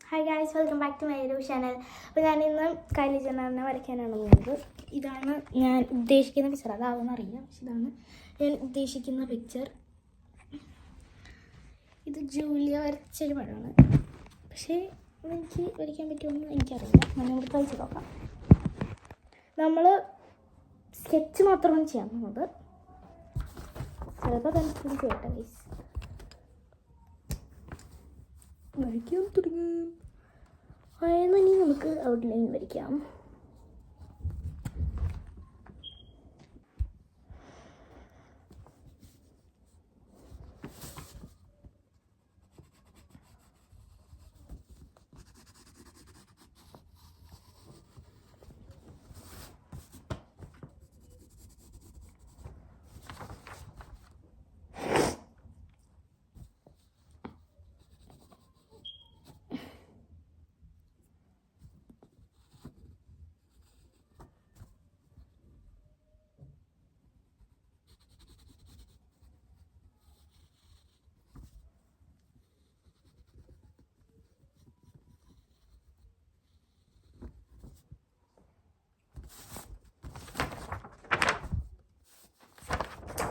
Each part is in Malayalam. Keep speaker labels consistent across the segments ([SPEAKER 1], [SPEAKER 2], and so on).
[SPEAKER 1] Hi guys, welcome back to my YouTube channel. അപ്പോൾ ഞാനിന്ന് കൈലി ജെന്നറിനെ വരയ്ക്കാനാണ് പോകുന്നത്. ഇതാണ് ഞാൻ ഉദ്ദേശിക്കുന്ന പിക്ചർ. അതാവുമെന്ന് അറിയില്ല, പക്ഷെ ഇതാണ് ഞാൻ ഉദ്ദേശിക്കുന്ന പിക്ചർ. ഇത് ജൂലിയ വരച്ചൊരു പടമാണ്, പക്ഷേ എനിക്ക് വരയ്ക്കാൻ പറ്റുമെന്ന് എനിക്കറിയില്ല. ഞാനിവിടെ ട്രൈ ചെയ്ത് നോക്കാം. നമ്മൾ സ്കെച്ച് മാത്രമാണ് ചെയ്യാൻ പോകുന്നത്. ചിലപ്പോൾ പെൻസിൽ ചെയ്യട്ടെ ഗൈസ്. വരയ്ക്കാൻ തുടങ്ങും. ഇനി നമുക്ക് ഔട്ട്ലൈൻ വരയ്ക്കാം.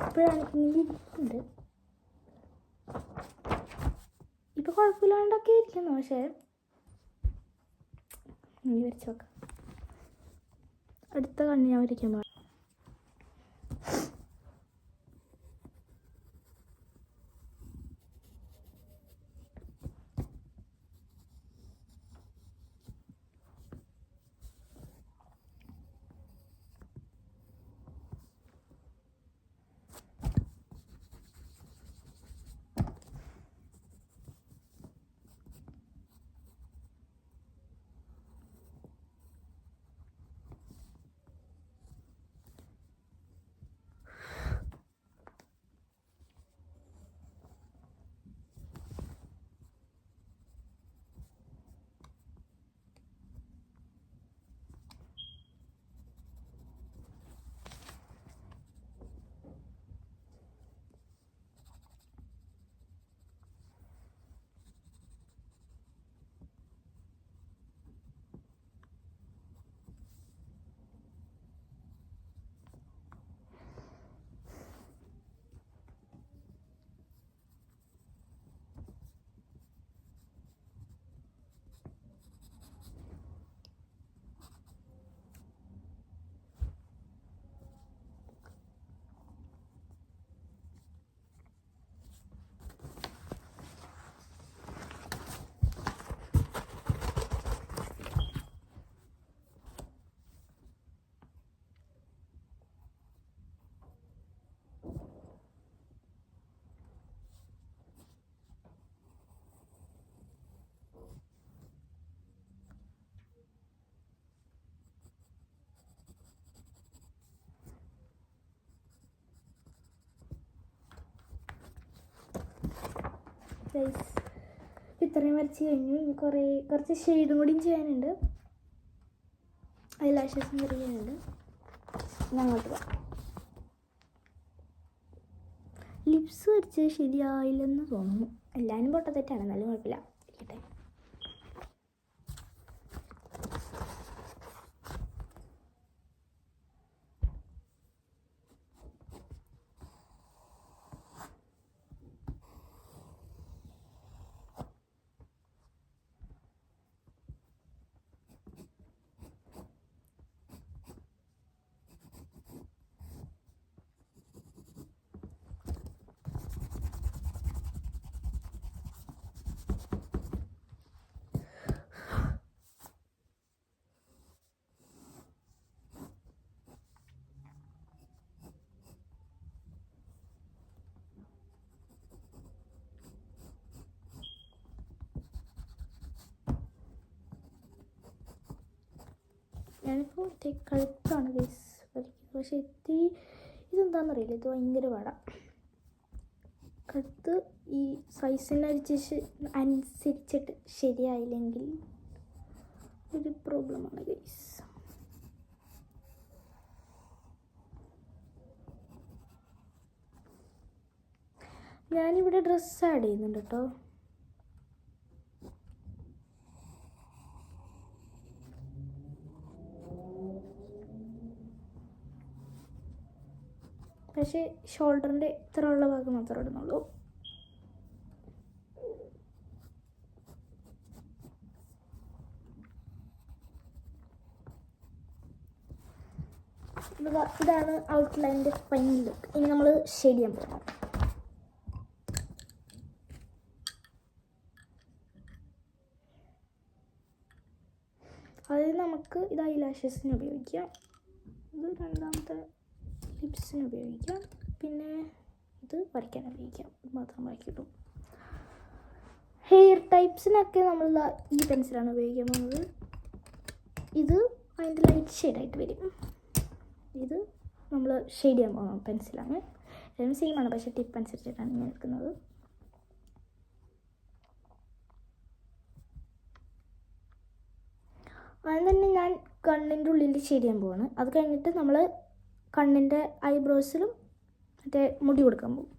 [SPEAKER 1] ഇപ്പോഴാണ് ഇരിക്കുന്നുണ്ട്. ഇപ്പൊ കുഴപ്പമില്ലാണ്ടൊക്കെ ഇരിക്കുന്നു, പക്ഷേ ഇനി വരച്ച് നോക്കാം. അടുത്ത കണ്ണ് ഞാൻ വരയ്ക്കാൻ പാടില്ല. ഇത്രയും വരച്ച് കഴിഞ്ഞു. ഇനി കുറച്ച് ഷെയ്ഡും കൂടിയും ചെയ്യാനുണ്ട്. ഐലാഷസും ചെയ്യാനുണ്ട്. അങ്ങോട്ട് പോകാം. ലിപ്സ് വരച്ചത് ശരിയായില്ലെന്ന് തോന്നുന്നു. എല്ലാവരും പൊട്ട തെറ്റാണ്, എന്നാലും കുഴപ്പമില്ല, ഇരിക്കട്ടെ. ഞാനിപ്പോൾ കഴുത്താണ് ഗൈസ് വരയ്ക്കുന്നത്, പക്ഷേ ഇതെന്താണെന്നറിയില്ല, ഇത് ഭയങ്കര പാടാണ്. കഴുത്ത് ഈ സൈസിനനുസരിച്ചിട്ട് ശരിയായില്ലെങ്കിൽ ഒരു പ്രോബ്ലമാണ് ഗൈസ്. ഞാനിവിടെ ഡ്രസ്സ് ആഡ് ചെയ്യുന്നുണ്ട് കേട്ടോ. പക്ഷേ ഷോൾഡറിൻ്റെ ഇത്ര ഉള്ള ഭാഗം മാത്രമേ ഇടുന്നുള്ളൂ. ഇതാണ് ഔട്ട്ലൈനിൻ്റെ ഫൈനൽ ലുക്ക്. ഇനി നമ്മൾ ഷെയ്ഡ് ചെയ്യാൻ പോകണം. അതിൽ നമുക്ക് ഇത് ഐലാഷസിന് ഉപയോഗിക്കാം, ഇത് രണ്ടാമത്തെ ലിപ്സിന് ഉപയോഗിക്കാം, പിന്നെ ഇത് വരയ്ക്കാൻ ഉപയോഗിക്കാം. ഇത് മാത്രം വരയ്ക്കിട്ടു. ഹെയർ ടൈപ്സിനൊക്കെ നമ്മൾ ഈ പെൻസിലാണ് ഉപയോഗിക്കാൻ പോകുന്നത്. ഇത് അതിൻ്റെ ലൈറ്റ് ഷെയ്ഡായിട്ട് വരും. ഇത് നമ്മൾ ഷെയ്ഡ് ചെയ്യാൻ പോകുന്ന പെൻസിലാണ്. രണ്ടും സെയിമാണ്, പക്ഷേ ടിപ്പ് അനുസരിച്ചിട്ടാണ് ഇങ്ങനെ എടുക്കുന്നത്. അതിന് തന്നെ ഞാൻ കണ്ണിൻ്റെ ഉള്ളിൽ ഷെയ്ഡ് ചെയ്യാൻ പോവാണ്. അത് കഴിഞ്ഞിട്ട് നമ്മൾ കണ്ണിൻ്റെ ഐബ്രോസിലും മറ്റേ മുടി കൊടുക്കാൻ പോകും.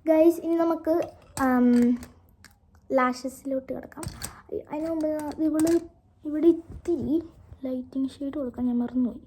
[SPEAKER 1] ഗൈസ്, ഇനി നമുക്ക് ലാഷസിലോട്ട് കിടക്കാം. അതിന് മുമ്പ് ഇവിടെ ഇത്തിരി ലൈറ്റിംഗ് ഷെയ്ഡ് കൊടുക്കാൻ ഞാൻ മറന്നുപോയി.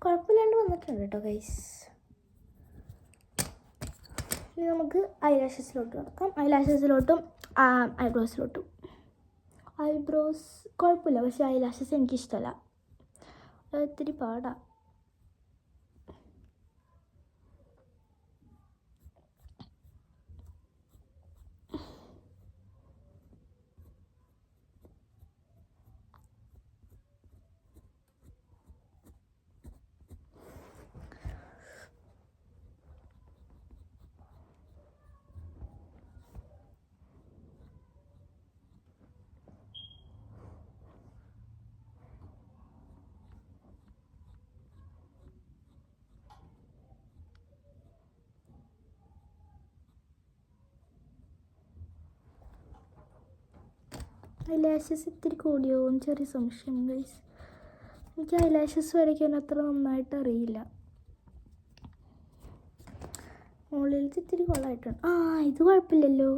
[SPEAKER 1] കുഴപ്പമില്ലാണ്ട് വന്നിട്ടുണ്ട് കേട്ടോ ഗൈസ്. ഇനി നമുക്ക് ഐലാഷസിലോട്ട് കിടക്കാം. ഐലാഷസിലോട്ടും ഐബ്രോസിലോട്ടും. ഐബ്രോസ് കുഴപ്പമില്ല, പക്ഷേ ഐലാഷസ് എനിക്കിഷ്ടമല്ല, ഇത്തിരി പാടാണ്. ഐലാഷസ് ഇത്തിരി കൂടിയോ എന്ന് ചെറിയ സംശയം ഗൈസ്. എനിക്ക് ഐലാഷസ് വരയ്ക്കാൻ അത്ര നന്നായിട്ട് അറിയില്ല. മുകളിലത്തെ ഇത്തിരി കൊള്ളായിട്ടുണ്ട്. ഇത് കുഴപ്പമില്ലല്ലോ.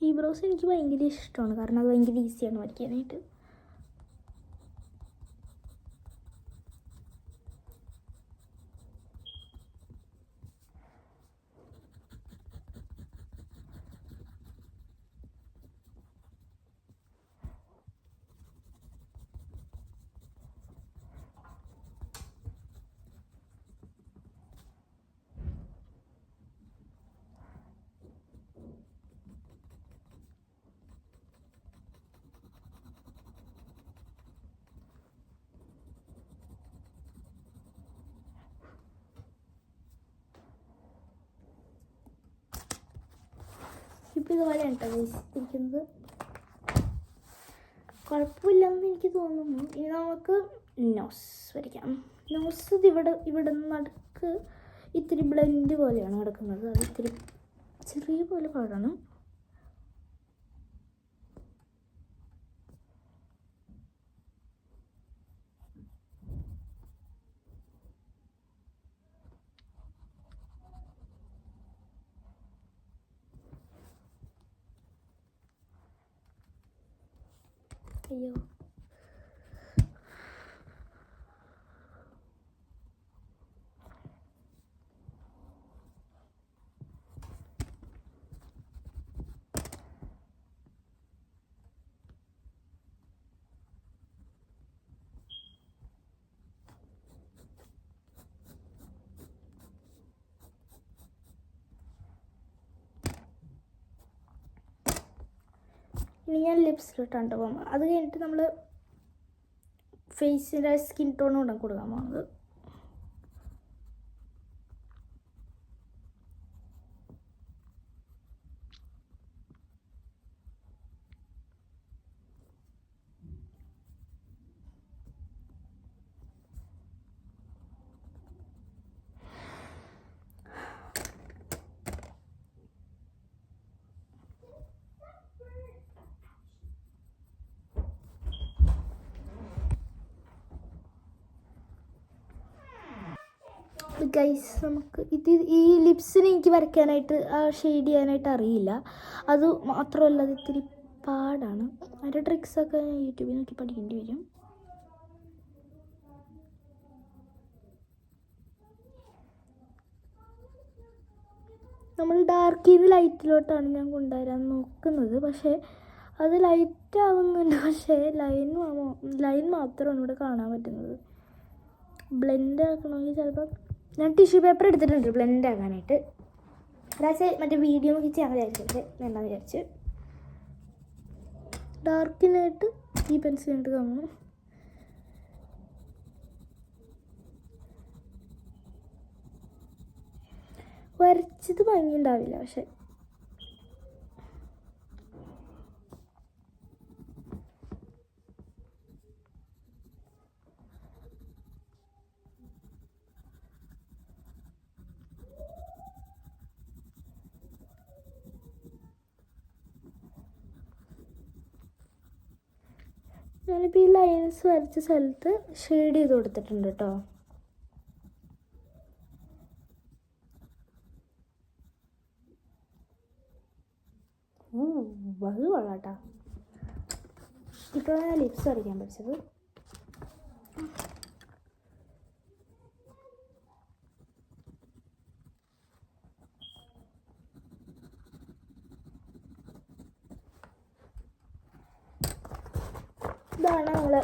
[SPEAKER 1] ഐബ്രോസ് എനിക്ക് ഭയങ്കര ഇഷ്ടമാണ്, കാരണം അത് ഭയങ്കര ഈസിയാണ് വരയ്ക്കാനായിട്ട്. ഇപ്പം ഇതുപോലെയാണ് കേട്ടോ ഇരിക്കുന്നത്. കുഴപ്പമില്ലെന്ന് എനിക്ക് തോന്നുന്നു. ഇനി നമുക്ക് നോസ് വരയ്ക്കാം. നോസ് ഇവിടെ നടുക്ക് ഇത്തിരി ബ്ലെൻഡ് പോലെയാണ് കിടക്കുന്നത്. അത് ഇത്തിരി ചെറിയ പോലെ പാടാണ്. അയ്യോ, ഇനി ഞാൻ ലിപ്സിലിട്ടാണ് പോകുമ്പോൾ. അത് കഴിഞ്ഞിട്ട് നമ്മൾ ഫേസിൻ്റെ സ്കിൻ ടോൺ കൊണ്ടാണ് കൊടുക്കാൻ പോകുന്നത്. ഗൈസ്, നമുക്ക് ഈ ലിപ്സിന് എനിക്ക് വരയ്ക്കാനായിട്ട് ഷെയ്ഡ് ചെയ്യാനായിട്ട് അറിയില്ല. അത് മാത്രമല്ല, അത് ഇത്തിരി പാടാണ്. അതിൻ്റെ ട്രിക്സൊക്കെ യൂട്യൂബിൽ നോക്കി പഠിക്കേണ്ടി വരും. നമ്മൾ ഡാർക്കിൽ നിന്ന് ലൈറ്റിലോട്ടാണ് ഞാൻ കൊണ്ടുവരാൻ നോക്കുന്നത്. പക്ഷേ അത് ലൈറ്റ് ആവുന്നുണ്ട്. പക്ഷേ ലൈൻ മാത്രമാണ് ഇവിടെ കാണാൻ പറ്റുന്നത്. ബ്ലെൻഡ് ആക്കണമെങ്കിൽ ചിലപ്പോൾ ഞാൻ ടിഷ്യൂ പേപ്പർ എടുത്തിട്ടുണ്ട് ബ്ലെൻഡ് ആക്കാനായിട്ട്. അതായത് മറ്റേ വീഡിയോ നോക്കി ചെയ്യാൻ വിചാരിച്ചത് എന്താണെന്ന് വിചാരിച്ച് ഡാർക്കിനായിട്ട് ഈ പെൻസിലായിട്ട് കാണുന്നു. വരച്ചത് ഭംഗി ഉണ്ടാവില്ല, പക്ഷെ ഞാനിപ്പോൾ ഈ ലൈൻസ് വരച്ച സ്ഥലത്ത് ഷെയ്ഡ് ചെയ്ത് കൊടുത്തിട്ടുണ്ട് കേട്ടോ. അത് കൊള്ളാട്ടോ. ഇപ്പോൾ ഞാൻ ലിപ്സ് വരയ്ക്കാൻ പഠിച്ചത്. ഇതാണ് നമ്മൾ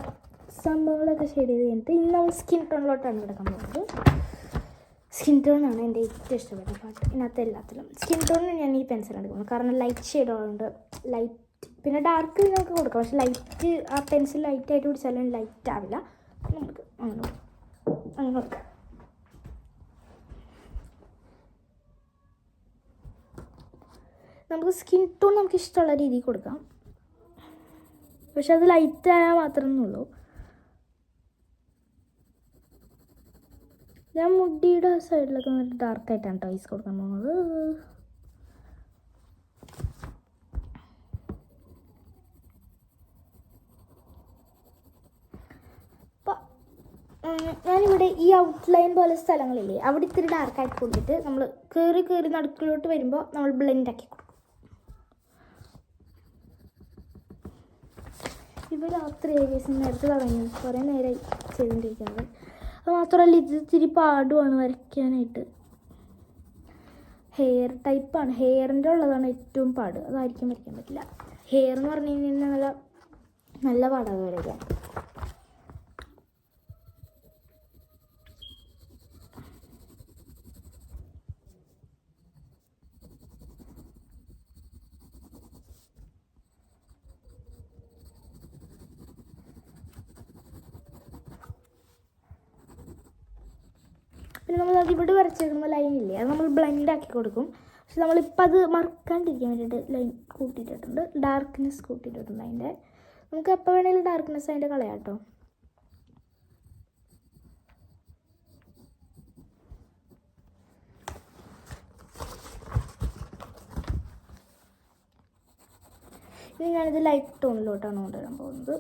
[SPEAKER 1] സംഭവങ്ങളൊക്കെ ഷെയ്ഡ് ചെയ്ത് കഴിഞ്ഞിട്ട് ഇന്ന് നമ്മൾ സ്കിൻ ടോണിലോട്ടാണ് കിടക്കാൻ പോകുന്നത്. സ്കിൻ ടോണാണ് എൻ്റെ ഏറ്റവും ഇഷ്ടപ്പെട്ട പാട്ട്. ഇതിനകത്ത് എല്ലാത്തിലും സ്കിൻ ടോണിന് ഞാൻ ഈ പെൻസിലാണ് എടുക്കുന്നത്, കാരണം ലൈറ്റ് ഷെയ്ഡുകളുണ്ട്. ലൈറ്റ് പിന്നെ ഡാർക്ക് നമുക്ക് കൊടുക്കാം, പക്ഷേ ലൈറ്റ് ആ പെൻസിൽ ലൈറ്റായിട്ട് പിടിച്ചാലും ലൈറ്റ് ആവില്ല. നമുക്ക് അങ്ങനെ കൊടുക്കാം. നമുക്ക് സ്കിൻ ടോൺ നമുക്ക് ഇഷ്ടമുള്ള രീതിയിൽ കൊടുക്കാം, പക്ഷെ അത് ലൈറ്റ് ആയാൽ മാത്രമേ ഉള്ളൂ. ഞാൻ മുടിയുടെ സൈഡിലൊക്കെ നല്ല ഡാർക്കായിട്ടാണ് ടൈസ് കൊടുക്കാൻ പോകുന്നത്. ഞാനിവിടെ ഈ ഔട്ട്ലൈൻ പോലെ സ്ഥലങ്ങളില്ലേ അവിടെ ഇത്തിരി ഡാർക്കായിട്ട് കൊടുത്തിട്ട് നമ്മൾ കയറി നടുക്കിലോട്ട് വരുമ്പോൾ നമ്മൾ ബ്ലെൻഡാക്കി കൊടുക്കും. ഇപ്പോൾ രാത്രി ഏകദേശം നേരത്തെ തുടങ്ങി കുറേ നേരമായി ചെയ്തുകൊണ്ടിരിക്കുന്നത്. അത് മാത്രമല്ല ഇത് ഇത്തിരി പാടുമാണ് വരയ്ക്കാനായിട്ട്. ഹെയർ ടൈപ്പാണ്, ഹെയറിൻ്റെ ഉള്ളതാണ് ഏറ്റവും പാട്. അതായിരിക്കും വരയ്ക്കാൻ പറ്റില്ല. ഹെയർ എന്ന് പറഞ്ഞു കഴിഞ്ഞാൽ നല്ല പാടാണ് വരയ്ക്കാൻ. പിന്നെ നമ്മൾ അതിവിടെ വരച്ചേക്കുന്ന ലൈനില്ലേ അത് നമ്മൾ ബ്ലെൻഡാക്കി കൊടുക്കും. പക്ഷെ നമ്മളിപ്പോൾ അത് മറക്കാണ്ടിരിക്കാൻ വേണ്ടിയിട്ട് ലൈൻ കൂട്ടിയിട്ടിട്ടുണ്ട്, ഡാർക്ക്നെസ് കൂട്ടിയിട്ടിട്ടുണ്ട് അതിൻ്റെ. നമുക്ക് എപ്പോൾ വേണമെങ്കിലും ഡാർക്ക്നെസ് അതിൻ്റെ കളയാം കേട്ടോ. ഇനി ഞാനിത് ലൈറ്റ് ടോണിലോട്ടാണ് കൊണ്ടുവരാൻ പോകുന്നത്.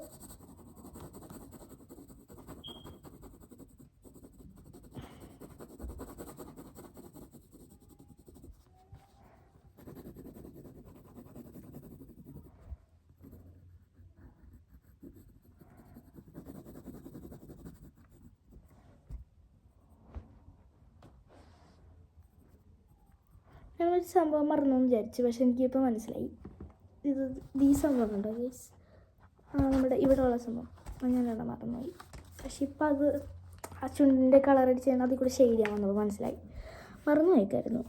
[SPEAKER 1] ഞാനൊരു സംഭവം മറന്നു വിചാരിച്ചു, പക്ഷെ എനിക്കിപ്പോൾ മനസ്സിലായി. ഈ സംഭവം ഉണ്ടോ ഗൈസ്, നമ്മുടെ ഇവിടെ ഉള്ള സംഭവം ഞാനെല്ലാം മറന്നുപോയി. പക്ഷെ ഇപ്പം അത് ആ ചുണ്ടിൻ്റെ കളർ അടിച്ച് കഴിഞ്ഞാൽ അതിൽ കൂടെ ഷെയ്ഡ് ചെയ്യാൻ വന്നത് മനസ്സിലായി. മറന്നു പോയിക്കായിരുന്നു.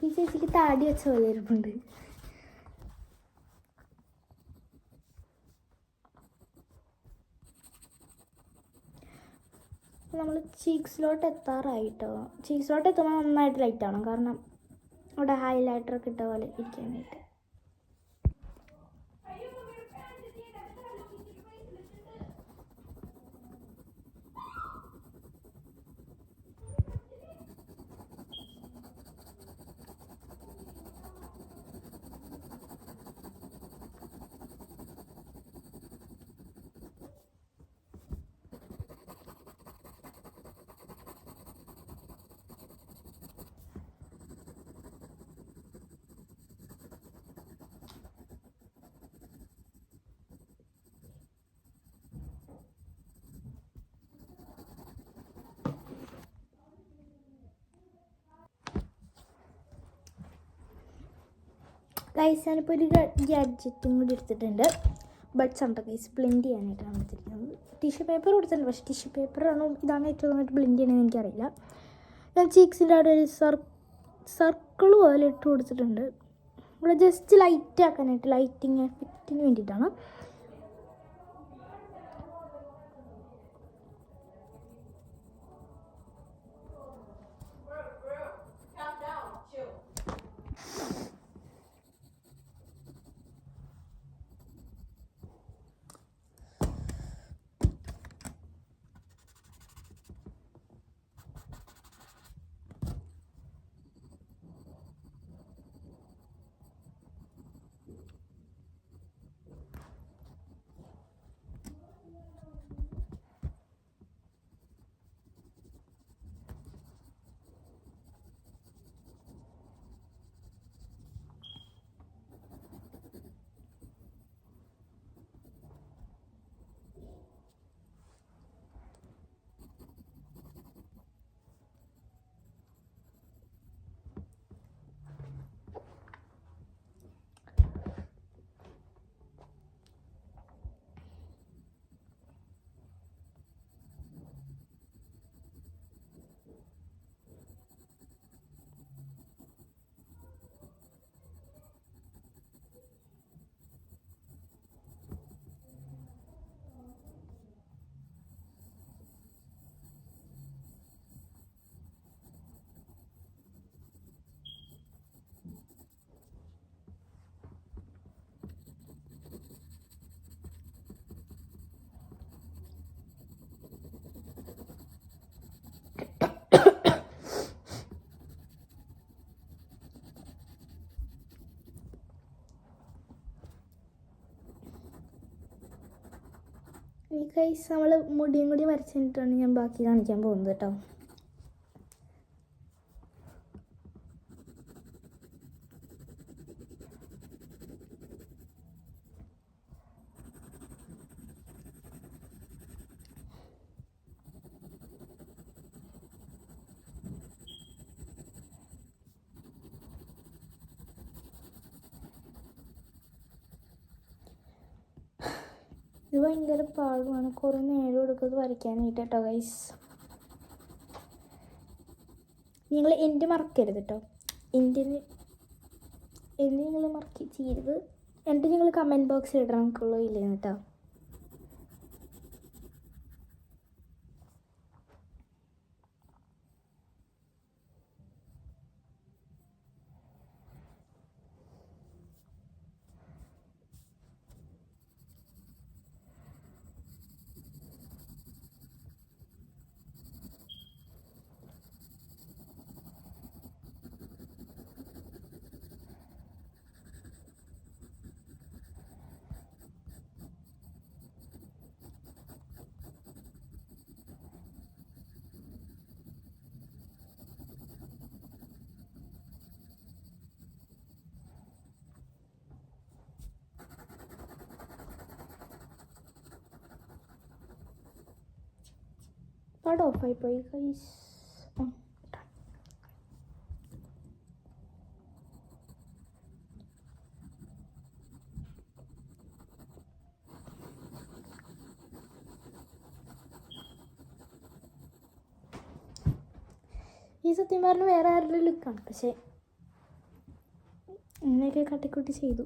[SPEAKER 1] ഈ ചേച്ചിക്ക് താടി വെച്ച പോലെ ഇരിപ്പുണ്ട്. നമ്മൾ ചീക്സിലോട്ട് എത്താറായിട്ടോ. ചീക്സിലോട്ട് എത്തുമ്പോൾ നന്നായിട്ട് ലൈറ്റ് ആവണം, കാരണം അവിടെ ഹൈലൈറ്ററൊക്കെ ഇട്ട പോലെ ഇരിക്കാനായിട്ട്. ഗൈസ് ഞാനിപ്പോൾ ഒരു ഗാഡ്ജറ്റും കൂടി എടുത്തിട്ടുണ്ട്. ബഡ്സ് ഉണ്ട് ഗൈസ്, ബ്ലെൻഡ് ചെയ്യാനായിട്ടാണ് എടുത്തിരിക്കുന്നത്. ടിഷ്യൂ പേപ്പർ കൊടുത്തിട്ടുണ്ട്, പക്ഷേ ടിഷ്യൂ പേപ്പറാണോ ഇതാണ് ഏറ്റവും നന്നായിട്ട് ബ്ലെൻഡ് ചെയ്യണമെന്ന് എനിക്കറിയില്ല. ഞാൻ ചീക്സിൻ്റെ അവിടെ ഒരു സർക്കിൾ പോലെ ഇട്ട് കൊടുത്തിട്ടുണ്ട്. ഇവിടെ ജസ്റ്റ് ലൈറ്റ് ആക്കാനായിട്ട്, ലൈറ്റിങ് എഫക്റ്റിന് വേണ്ടിയിട്ടാണ്. ഗൈസ് നമ്മൾ മുടിയും കൂടി വരച്ചിട്ടാണ് ഞാൻ ബാക്കി കാണിക്കാൻ പോകുന്നത് കേട്ടോ. ഇത് ഭയങ്കര പാടുമാണ്, കുറേ നേരം എടുക്കുന്നത് വരയ്ക്കാനായിട്ട് കേട്ടോ ഗൈസ്. നിങ്ങൾ എൻ്റെ മറക്കരുത് കേട്ടോ, എൻ്റെ നിങ്ങൾ മറക്കി ചെയ്യരുത്. എൻ്റെ നിങ്ങൾ കമൻറ്റ് ബോക്സിൽ ഇടണം നമുക്കുള്ള ഇല്ലെന്ന് കേട്ടോ. പടം ഓഫായി പോയി ഗൈസ്. ഈ സത്യം പറഞ്ഞ് വേറെ ആരുടെ ലുക്കാണ്, പക്ഷേ ഇങ്ങനെയൊക്കെ കട്ടിക്കുട്ടി ചെയ്തു.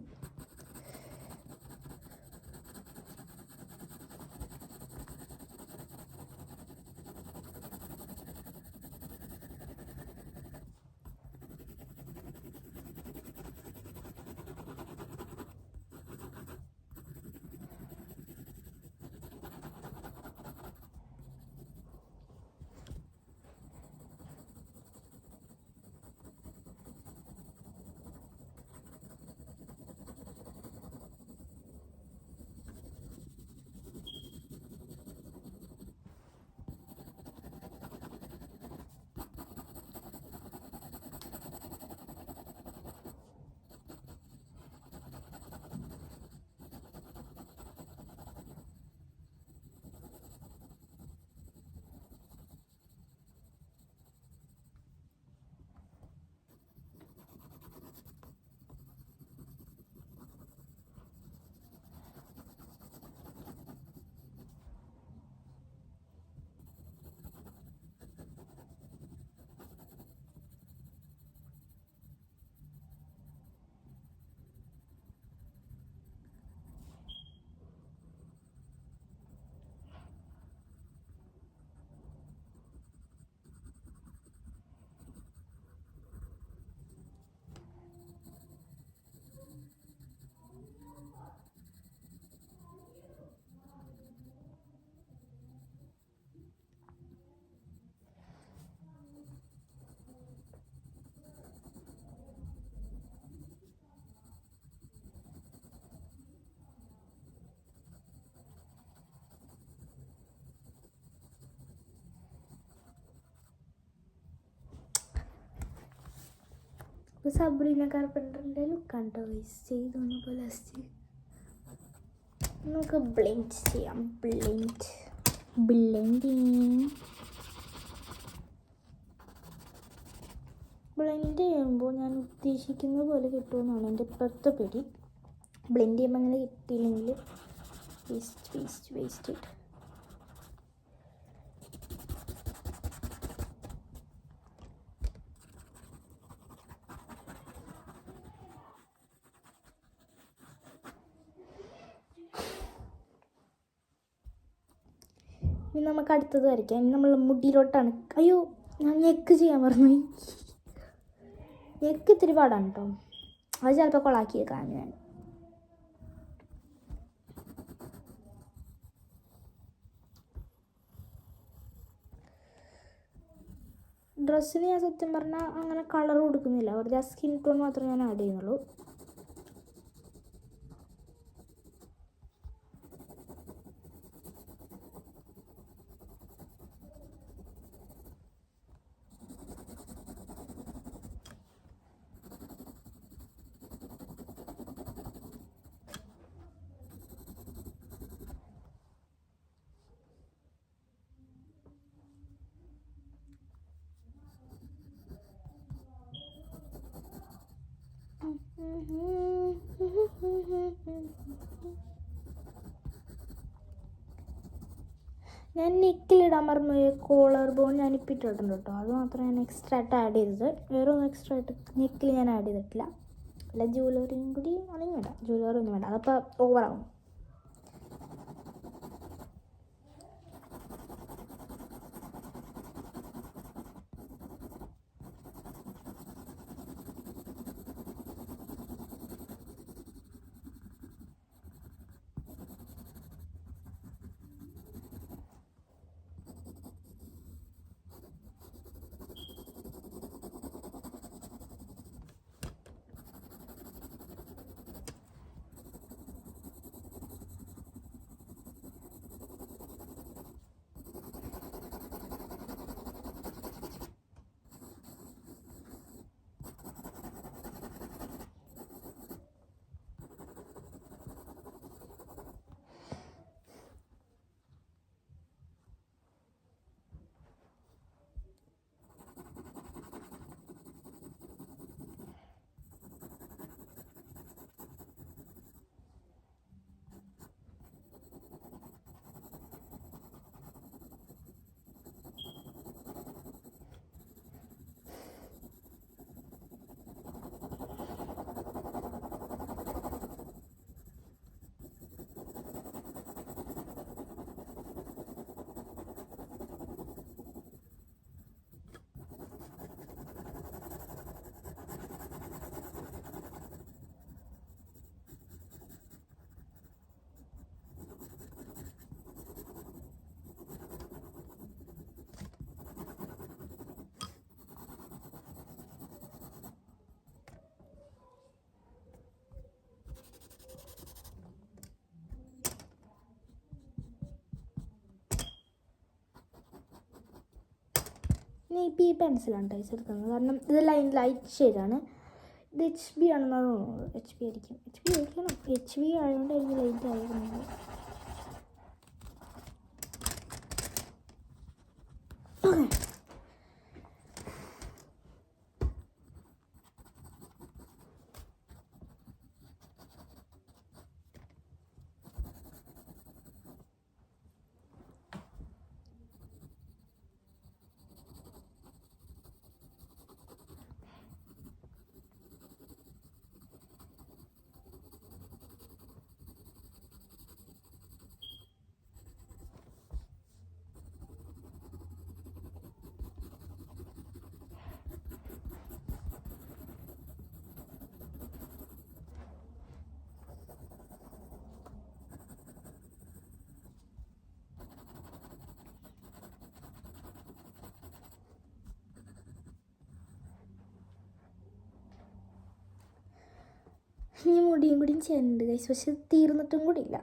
[SPEAKER 1] ഇപ്പോൾ സബ്രീന കാർപ്പൻ്ററിൻ്റെ ലുക്കാണ് കേട്ടോ ഗൈസ് ചെയ്തു വന്നപ്പോൾ ലാസ്റ്റ്. നമുക്ക് ബ്ലെൻഡ് ചെയ്യാം. ബ്ലെൻഡ് ചെയ്യുമ്പോൾ ഞാൻ ഉദ്ദേശിക്കുന്നത് പോലെ കിട്ടുമെന്നാണ് എൻ്റെ ഇപ്പോഴത്തെ പേടി. ബ്ലെൻഡ് ചെയ്യുമ്പോൾ അങ്ങനെ കിട്ടിയില്ലെങ്കിൽ വേസ്റ്റ് ഇട്ട്. ഇനി നമുക്ക് അടുത്തത് വരയ്ക്കാം. ഇനി നമ്മൾ മുടിയിലോട്ടാണ്. അയ്യോ, ഞാൻ നെക്ക് ചെയ്യാൻ പറഞ്ഞു. നെക്ക് ഇത്തിരി പാടാണ് കേട്ടോ, അത് ചിലപ്പോൾ കൊളാക്കിയേക്കാം ഞാൻ. ഡ്രസ്സിന് ഞാൻ സത്യം പറഞ്ഞാൽ അങ്ങനെ കളർ കൊടുക്കുന്നില്ല, വെറുതെ ആ സ്കിൻ ടോൺ മാത്രമേ ഞാൻ ആഡ് ചെയ്യുന്നുള്ളൂ. ഞാൻ നെക്കിലിടാൻ മറന്നുപോയ കോളർ ബോൺ ഞാനിപ്പോൾ ഇട്ടിട്ടുണ്ട് കേട്ടോ. അത് മാത്രമേ ഞാൻ എക്സ്ട്രാ ആയിട്ട് ആഡ് ചെയ്തത്. വേറെ ഒന്നും എക്സ്ട്രാ ആയിട്ട് നെക്കിൽ ഞാൻ ആഡ് ചെയ്തിട്ടില്ല. അല്ല ജ്വല്ലറിയും കൂടി ആണെങ്കിൽ വേണ്ട, ജ്വല്ലറി ഒന്നും വേണ്ട, അതപ്പോൾ ഓവറാകും. ഞാൻ ഇപ്പോൾ ഈ പെൻസിലാണ് ടൈസ് എടുക്കുന്നത്, കാരണം ഇത് ലൈറ്റ് ഷെയ്ഡാണ്. ഇത് HB ആണെന്നാണ് തോന്നുന്നത്. HB ആയിരിക്കും, HB ആയതുകൊണ്ടായിരിക്കും ലൈറ്റ് ആയിരിക്കുന്നത്. ഈ മുടിയും കൂടിയും ചെയ്യുന്നുണ്ട് ഗൈസ്, പക്ഷെ തീർന്നിട്ടും കൂടി ഇല്ല.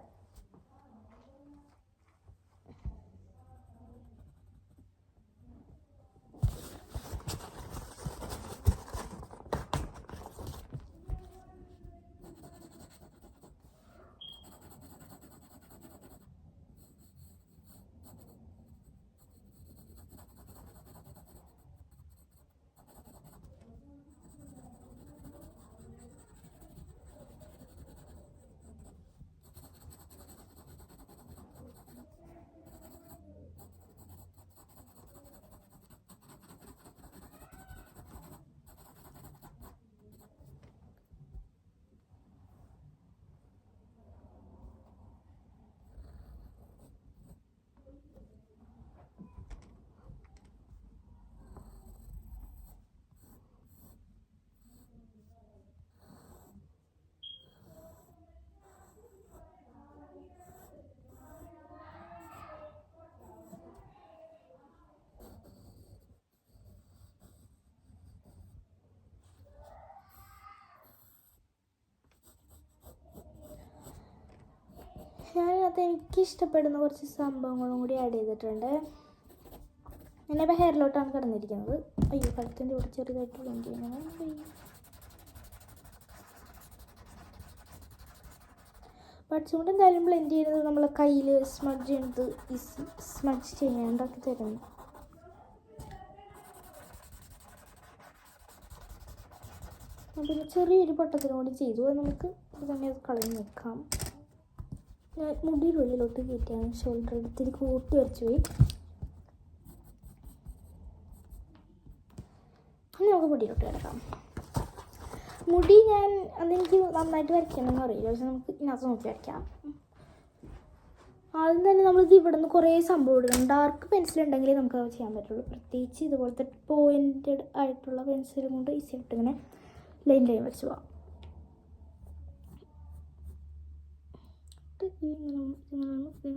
[SPEAKER 1] ഞാനത് എനിക്കിഷ്ടപ്പെടുന്ന കുറച്ച് സംഭവങ്ങളും കൂടി ആഡ് ചെയ്തിട്ടുണ്ട്. ഞാനിപ്പോൾ ഹെയറിലോട്ടാണ് കിടന്നിരിക്കുന്നത്. അയ്യോ, കഴുത്തിൻ്റെ കൂടെ ചെറുതായിട്ട് ബ്ലെൻഡ് ചെയ്യണം. ബഡ്സ് കൊണ്ട് എന്തായാലും ബ്ലെൻഡ് ചെയ്യുന്നത് നമ്മൾ കയ്യിൽ സ്മഡ്ജ് ചെയ്യുന്നത് സ്മഡ്ജ് ചെയ്യാണ്ടാക്കി തരുന്നു. പിന്നെ ചെറിയൊരു പൊട്ടത്തിനോട് ചെയ്തു. അത് നമുക്ക് അത് തന്നെ കളഞ്ഞ് വെക്കാം. ഞാൻ മുടിയുടെ ഉള്ളിലോട്ട് കയറ്റിയാണ് ഷോൾഡർ എടുത്തിരി കൂട്ടി വരച്ചു പോയി. നമുക്ക് മുടിയിലോട്ട് കിടക്കാം. മുടി ഞാൻ അതെനിക്ക് നന്നായിട്ട് വരയ്ക്കണമെന്ന് അറിയില്ല, പക്ഷെ നമുക്ക് ഇതിനകത്ത് നോക്കി വരയ്ക്കാം. ആദ്യം തന്നെ നമ്മളിത് ഇവിടെ നിന്ന് കുറേ സംഭവം ഇടണം. ഡാർക്ക് പെൻസിൽ ഉണ്ടെങ്കിലേ നമുക്ക് അത് ചെയ്യാൻ പറ്റുള്ളൂ. പ്രത്യേകിച്ച് ഇതുപോലത്തെ പോയിൻറ്റഡ് ആയിട്ടുള്ള പെൻസിലും കൊണ്ട് ഈസി ആയിട്ട് ഇങ്ങനെ ലൈൻ വരച്ച് പോവാം. ഇങ്ങനെ